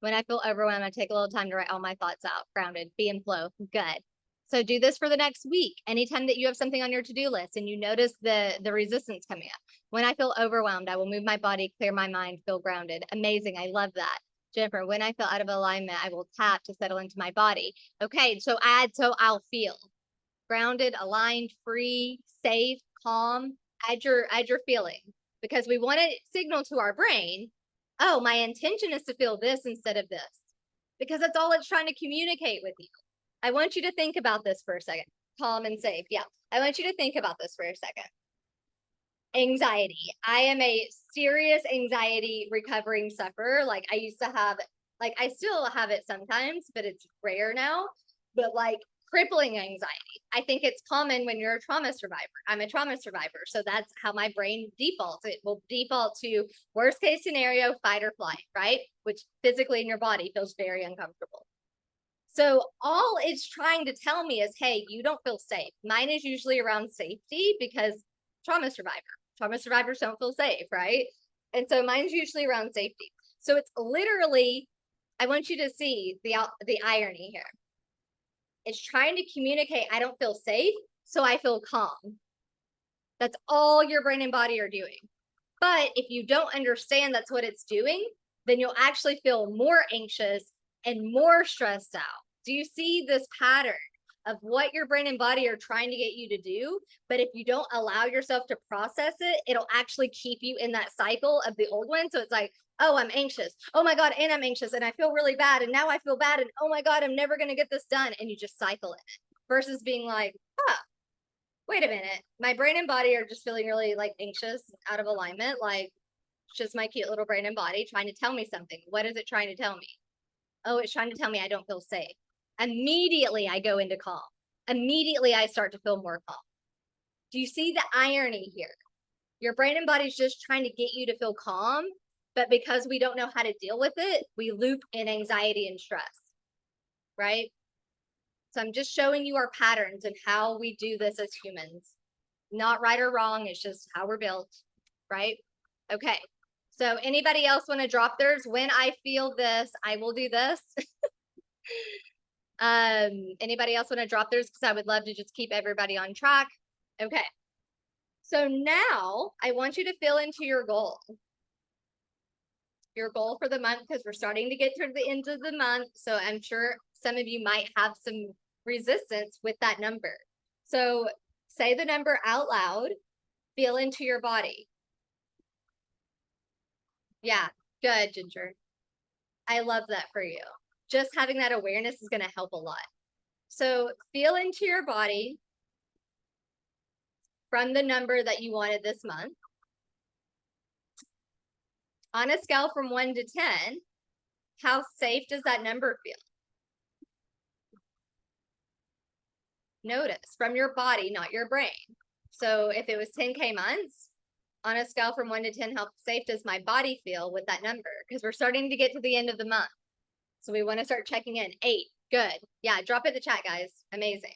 when I feel overwhelmed, I take a little time to write all my thoughts out. Grounded, be in flow. Good. So do this for the next week. Anytime that you have something on your to-do list and you notice the resistance coming up. When I feel overwhelmed, I will move my body, clear my mind, feel grounded. Amazing. I love that. Jennifer, when I feel out of alignment, I will tap to settle into my body. Okay, so add so I'll feel grounded, aligned, free, safe, calm. Add your feeling, because we want to signal to our brain, oh, my intention is to feel this instead of this, because that's all it's trying to communicate with you. I want you to think about this for a second. Calm and safe. Yeah. I want you to think about this for a second. Anxiety. I am a serious anxiety recovering sufferer. Like I used to have, like I still have it sometimes, but it's rare now. But like crippling anxiety. I think it's common when you're a trauma survivor. I'm a trauma survivor. So that's how my brain defaults. It will default to worst case scenario, fight or flight, right? Which physically in your body feels very uncomfortable. So all it's trying to tell me is, hey, you don't feel safe. Mine is usually around safety because trauma survivors don't feel safe, right? And so mine's usually around safety. So it's literally, I want you to see the irony here. It's trying to communicate, I don't feel safe, so I feel calm. That's all your brain and body are doing. But if you don't understand that's what it's doing, then you'll actually feel more anxious and more stressed out. Do you see this pattern of what your brain and body are trying to get you to do? But if you don't allow yourself to process it, it'll actually keep you in that cycle of the old one. So it's like, oh, I'm anxious. Oh my God, and I'm anxious and I feel really bad. And now I feel bad. And oh my God, I'm never going to get this done. And you just cycle in it versus being like, oh, wait a minute. My brain and body are just feeling really like anxious, out of alignment. Like it's just my cute little brain and body trying to tell me something. What is it trying to tell me? Oh, it's trying to tell me I don't feel safe. Immediately I go into calm. Immediately I start to feel more calm. Do you see the irony here? Your brain and body is just trying to get you to feel calm, but because we don't know how to deal with it, we loop in anxiety and stress, right? So I'm just showing you our patterns and how we do this as humans. Not right or wrong, it's just how we're built, right? Okay, so anybody else want to drop theirs? When I feel this, I will do this. Anybody else want to drop theirs? Because I would love to just keep everybody on track. Okay. So now I want you to fill into your goal. Your goal for the month, because we're starting to get to the end of the month. So I'm sure some of you might have some resistance with that number. So say the number out loud, feel into your body. Yeah, good, Ginger. I love that for you. Just having that awareness is going to help a lot. So feel into your body from the number that you wanted this month. On a scale from 1 to 10, how safe does that number feel? Notice from your body, not your brain. So if it was 10K months, On a scale from 1 to 10, how safe does my body feel with that number? Because we're starting to get to the end of the month. So we want to start checking in. 8, good. Yeah, drop it in the chat, guys. Amazing.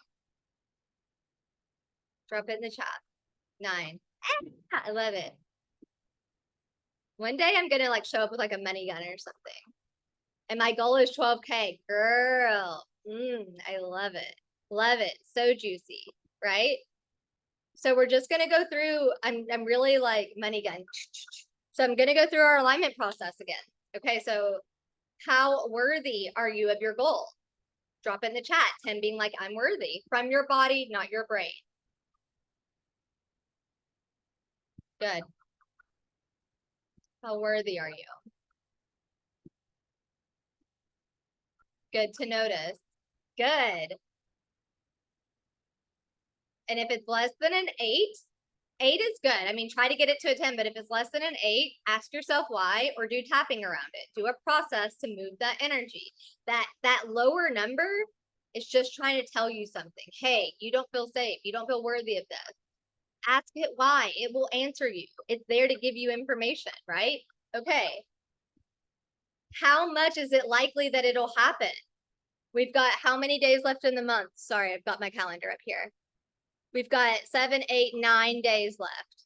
Drop it in the chat. 9. I love it. One day I'm gonna like show up with like a money gun or something. And my goal is 12K. Girl. I love it. Love it. So juicy, right? So we're just gonna go through, I'm really like money gun. So I'm gonna go through our alignment process again. Okay, so how worthy are you of your goal? Drop it in the chat. 10 being like, I'm worthy from your body, not your brain. Good. How worthy are you? Good to notice. Good. And if it's less than an 8, 8 is good. I mean, try to get it to a 10, but if it's less than an 8, ask yourself why, or do tapping around it. Do a process to move that energy. That lower number is just trying to tell you something. Hey, you don't feel safe. You don't feel worthy of this. Ask it why. It will answer you. It's there to give you information, right? Okay. How much is it likely that it'll happen? We've got how many days left in the month? Sorry, I've got my calendar up here. We've got 7, 8, 9 days left.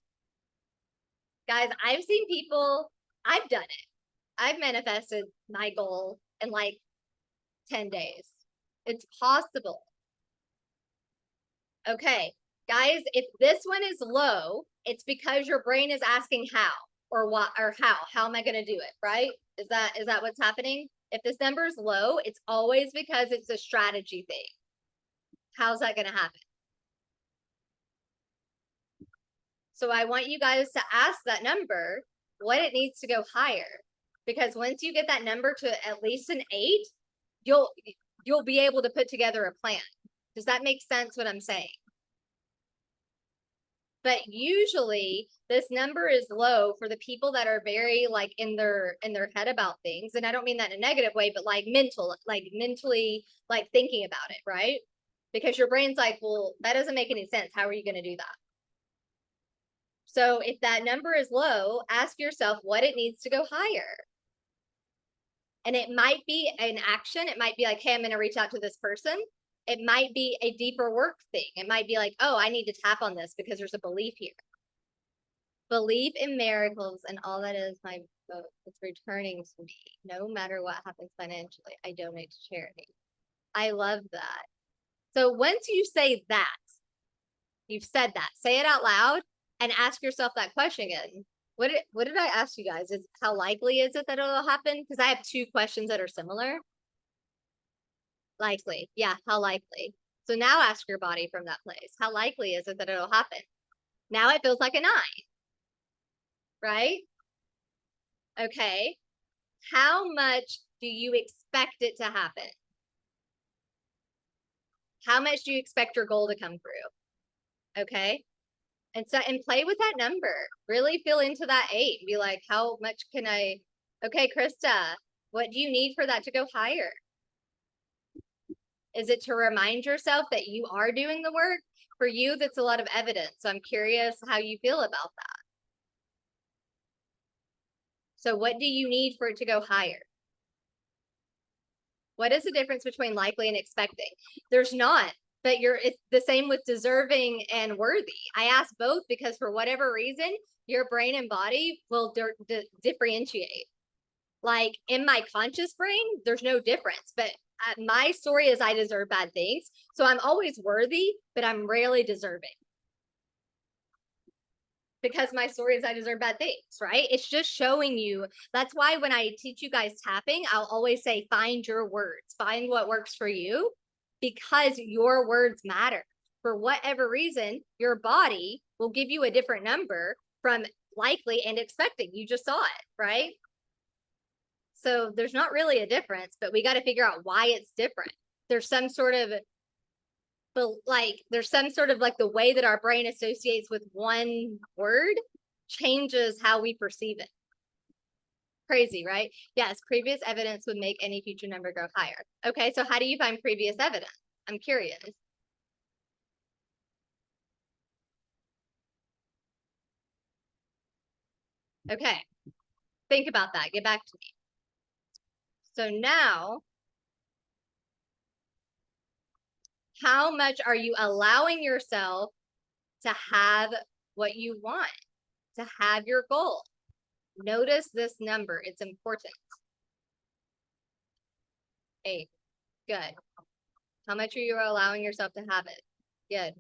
Guys, I've seen people, I've done it. I've manifested my goal in like 10 days. It's possible. Okay, guys, if this one is low, it's because your brain is asking how or what or how am I going to do it, right? Is that what's happening? If this number is low, it's always because it's a strategy thing. How's that going to happen? So I want you guys to ask that number what it needs to go higher, because once you get that number to at least an 8, you'll be able to put together a plan. Does that make sense what I'm saying? But usually this number is low for the people that are very like in their head about things. And I don't mean that in a negative way, but like mentally like thinking about it, right? Because your brain's like, well, that doesn't make any sense. How are you going to do that? So if that number is low, ask yourself what it needs to go higher. And it might be an action. It might be like, hey, I'm going to reach out to this person. It might be a deeper work thing. It might be like, oh, I need to tap on this because there's a belief here. Believe in miracles and all that is my vote. It's returning to me. No matter what happens financially, I donate to charity. I love that. So once you say that, you've said that, say it out loud and ask yourself that question again. What did I ask you guys? Is how likely is it that it'll happen? Because I have 2 questions that are similar. Likely. Yeah, how likely? So now ask your body from that place. How likely is it that it'll happen? Now it feels like a 9. Right? Okay. How much do you expect it to happen? How much do you expect your goal to come through? Okay. And play with that number. Really feel into that 8. Be like, how much can I? Okay, Krista, what do you need for that to go higher? Is it to remind yourself that you are doing the work? For you, that's a lot of evidence. So I'm curious how you feel about that. So what do you need for it to go higher? What is the difference between likely and expecting? There's not, but it's the same with deserving and worthy. I ask both because for whatever reason, your brain and body will differentiate. Like in my conscious brain, there's no difference, but my story is I deserve bad things. So I'm always worthy, but I'm rarely deserving. Because my story is I deserve bad things, right? It's just showing you. That's why when I teach you guys tapping, I'll always say, find your words, find what works for you, because your words matter. For whatever reason, your body will give you a different number from likely and expecting. You just saw it, right? So there's not really a difference, but we got to figure out why it's different. There's some sort of like the way that our brain associates with one word changes how we perceive it. Crazy, right? Yes, previous evidence would make any future number go higher. Okay, so how do you find previous evidence? I'm curious. Okay. Think about that. Get back to me. So now, how much are you allowing yourself to have what you want, to have your goal? Notice this number. It's important. 8. Good. How much are you allowing yourself to have it? Good.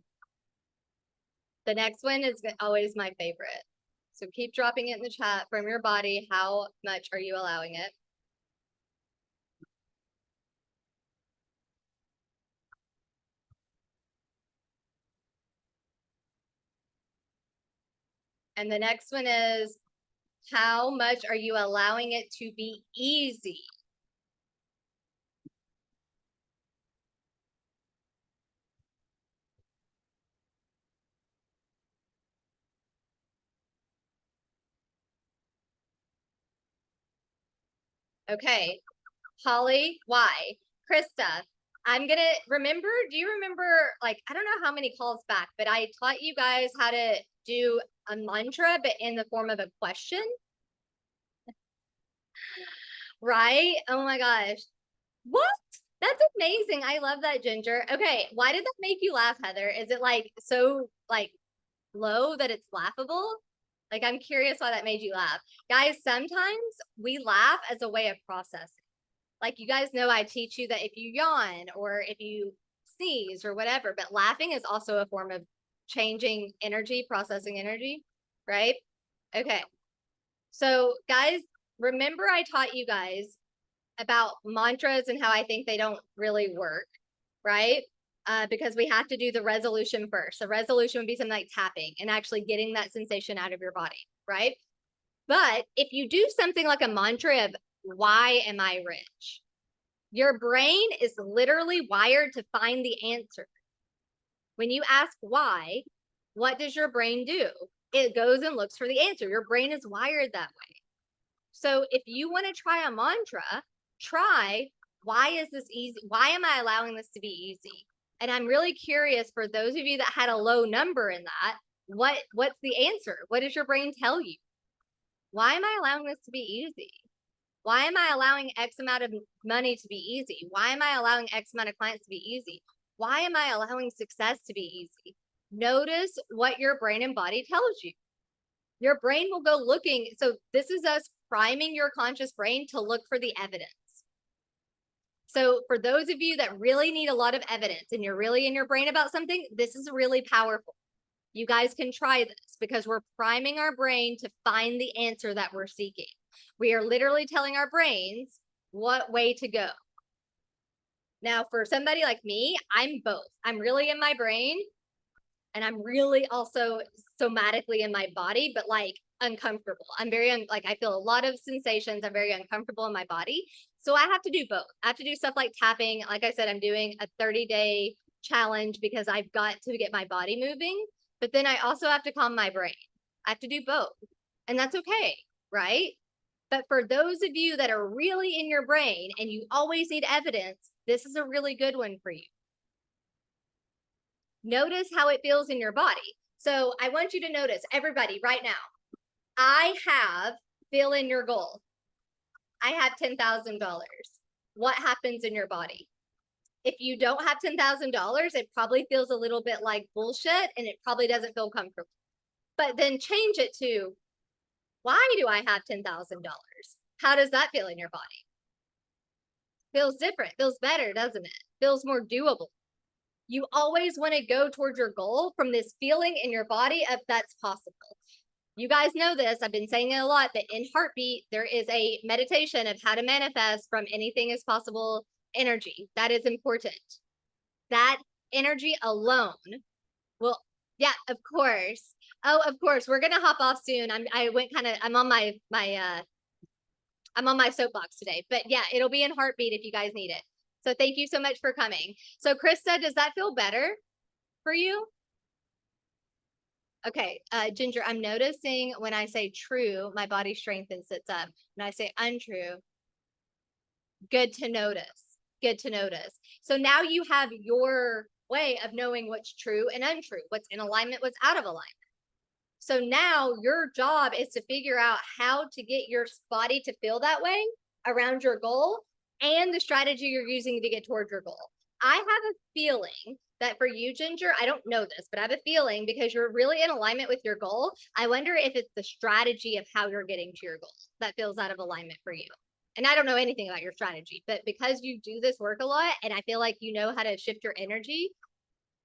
The next one is always my favorite. So keep dropping it in the chat from your body. How much are you allowing it? And the next one is, how much are you allowing it to be easy? Okay, Holly, why? Krista, I'm gonna remember, do you remember, like, I don't know how many calls back, but I taught you guys how to do a mantra, but in the form of a question, right? Oh my gosh. What? That's amazing. I love that, Ginger. Okay, why did that make you laugh, Heather? Is it like so like low that it's laughable? Like, I'm curious why that made you laugh. Guys, sometimes we laugh as a way of processing. Like, you guys know I teach you that if you yawn or if you sneeze or whatever, but laughing is also a form of changing energy, processing energy, right? Okay. So, guys, remember I taught you guys about mantras and how I think they don't really work, right? Because we have to do the resolution first. The resolution would be something like tapping and actually getting that sensation out of your body, right? But if you do something like a mantra of, why am I rich? Your brain is literally wired to find the answer. When you ask why, what does your brain do? It goes and looks for the answer. Your brain is wired that way. So if you want to try a mantra, try, why is this easy? Why am I allowing this to be easy? And I'm really curious, for those of you that had a low number in that, what's the answer? What does your brain tell you? Why am I allowing this to be easy? Why am I allowing X amount of money to be easy? Why am I allowing X amount of clients to be easy? Why am I allowing success to be easy? Notice what your brain and body tells you. Your brain will go looking. So this is us priming your conscious brain to look for the evidence. So for those of you that really need a lot of evidence and you're really in your brain about something, this is really powerful. You guys can try this because we're priming our brain to find the answer that we're seeking. We are literally telling our brains what way to go. Now, for somebody like me, I'm both. I'm really in my brain and I'm really also somatically in my body, but like uncomfortable. I'm very, like, I feel a lot of sensations. I'm very uncomfortable in my body. So I have to do both. I have to do stuff like tapping. Like I said, I'm doing a 30-day challenge because I've got to get my body moving. But then I also have to calm my brain. I have to do both. And that's okay, right? But for those of you that are really in your brain and you always need evidence, this is a really good one for you. Notice how it feels in your body. So I want you to notice, everybody right now, I have, fill in your goal. I have $10,000. What happens in your body? If you don't have $10,000, it probably feels a little bit like bullshit and it probably doesn't feel comfortable. But then change it to, why do I have $10,000? How does that feel in your body? Feels different, feels better, doesn't it? Feels more doable. You always want to go towards your goal from this feeling in your body of that's possible. You guys know this. I've been saying it a lot, but in Heartbeat, there is a meditation of how to manifest from anything is possible energy. That is important. That energy alone will, yeah, of course. Oh, of course. We're gonna hop off soon. I'm on I'm on my soapbox today, but yeah, it'll be in Heartbeat if you guys need it. So thank you so much for coming. So Krista, does that feel better for you? Okay, Ginger, I'm noticing when I say true, my body strengthens, sits up. When I say untrue, good to notice. Good to notice. So now you have your way of knowing what's true and untrue, what's in alignment, what's out of alignment. So now your job is to figure out how to get your body to feel that way around your goal and the strategy you're using to get towards your goal. I have a feeling that for you, Ginger, I don't know this, but I have a feeling because you're really in alignment with your goal. I wonder if it's the strategy of how you're getting to your goal that feels out of alignment for you. And I don't know anything about your strategy, but because you do this work a lot and I feel like you know how to shift your energy,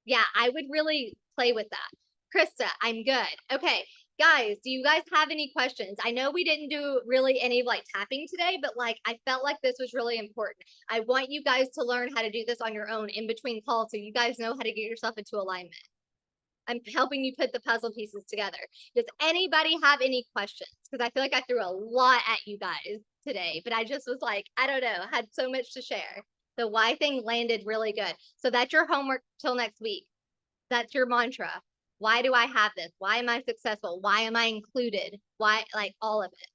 yeah, I would really play with that. Krista, I'm good. Okay, guys, do you guys have any questions? I know we didn't do really any like tapping today, but like I felt like this was really important. I want you guys to learn how to do this on your own in between calls so you guys know how to get yourself into alignment. I'm helping you put the puzzle pieces together. Does anybody have any questions? Because I feel like I threw a lot at you guys today, but I just was like, I don't know, had so much to share. The why thing landed really good. So that's your homework till next week. That's your mantra. Why do I have this? Why am I successful? Why am I included? Why, like all of it.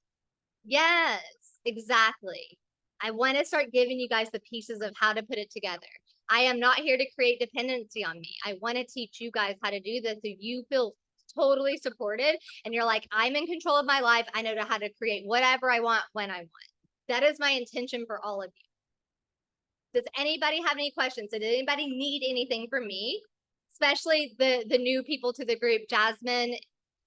Yes, exactly. I want to start giving you guys the pieces of how to put it together. I am not here to create dependency on me. I want to teach you guys how to do this so you feel totally supported and you're like, I'm in control of my life. I know how to create whatever I want when I want. That is my intention for all of you. Does anybody have any questions? Did anybody need anything from me? Especially the new people to the group, Jasmine.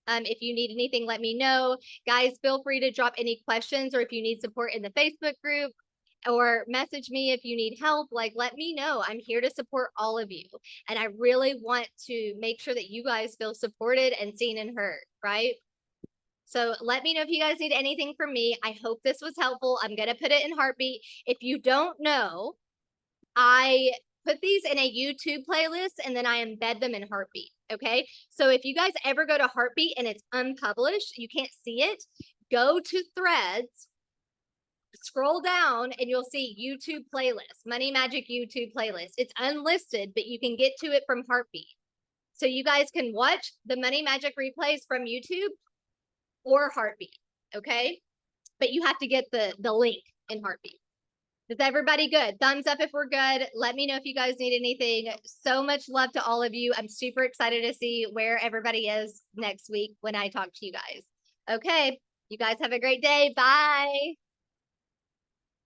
If you need anything, let me know. Guys, feel free to drop any questions or if you need support in the Facebook group or message me if you need help. Like, let me know. I'm here to support all of you. And I really want to make sure that you guys feel supported and seen and heard, right? So let me know if you guys need anything from me. I hope this was helpful. I'm going to put it in Heartbeat. If you don't know, I put these in a YouTube playlist and then I embed them in Heartbeat. Okay. So if you guys ever go to Heartbeat and it's unpublished, you can't see it, go to Threads, scroll down and you'll see YouTube playlist, Money Magic YouTube playlist. It's unlisted, but you can get to it from Heartbeat. So you guys can watch the Money Magic replays from YouTube or Heartbeat. Okay. But you have to get the link in Heartbeat. Is everybody good? Thumbs up if we're good. Let me know if you guys need anything. So much love to all of you. I'm super excited to see where everybody is next week when I talk to you guys. Okay, you guys have a great day. Bye.